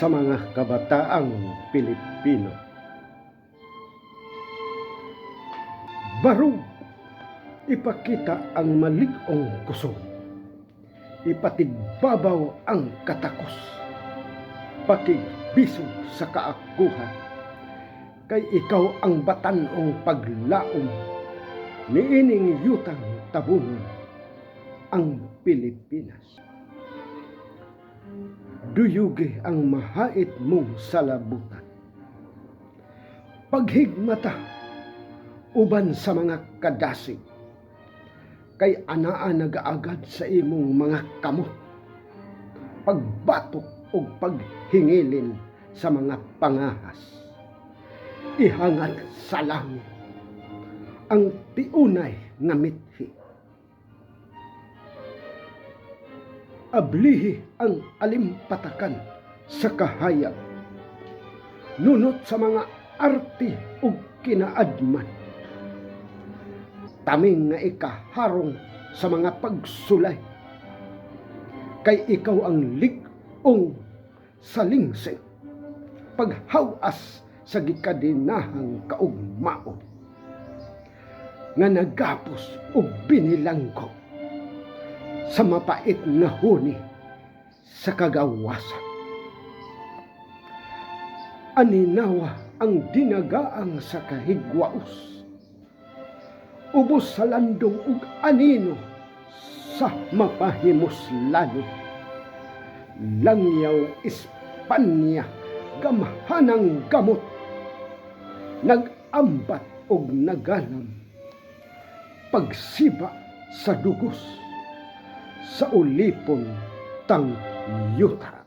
sa mga kabataang Pilipino. Barug ipakita ang malig-ong kusog, ipatigbabaw ang katakos, pakigbisog sa kaakuhan, kay ikaw ang batanong paglaom, niining yutang tabunon ang Pilipinas. Duyugi ang mahait mong salabutan, paghigmata uban sa mga kadasig, kay anaa nagaagad sa imong mga kamot, pagbatok o paghingilin sa mga pangahas. Ihangat sa langit ang tiunay nga mithi, ablihi ang alimpatakan sa kahayag, nunot sa mga arti ug kinaadman, taming nga ikaharong sa mga pagsulay, kay ikaw ang lig-ong sa lingsing, paghawas sa gikadinahang kaugmaon, nga nagapos ug binilanggo sa mapait nga huni sa kagawasan. Aninawa ang dinagaang sa kahigwaos, ubos sa landong ug anino sa mapahimuslano. Langyaw Espanya gamhanang gamot, nagambat og nagalam, pagsiba sa dugos sa ulipon tang yuta.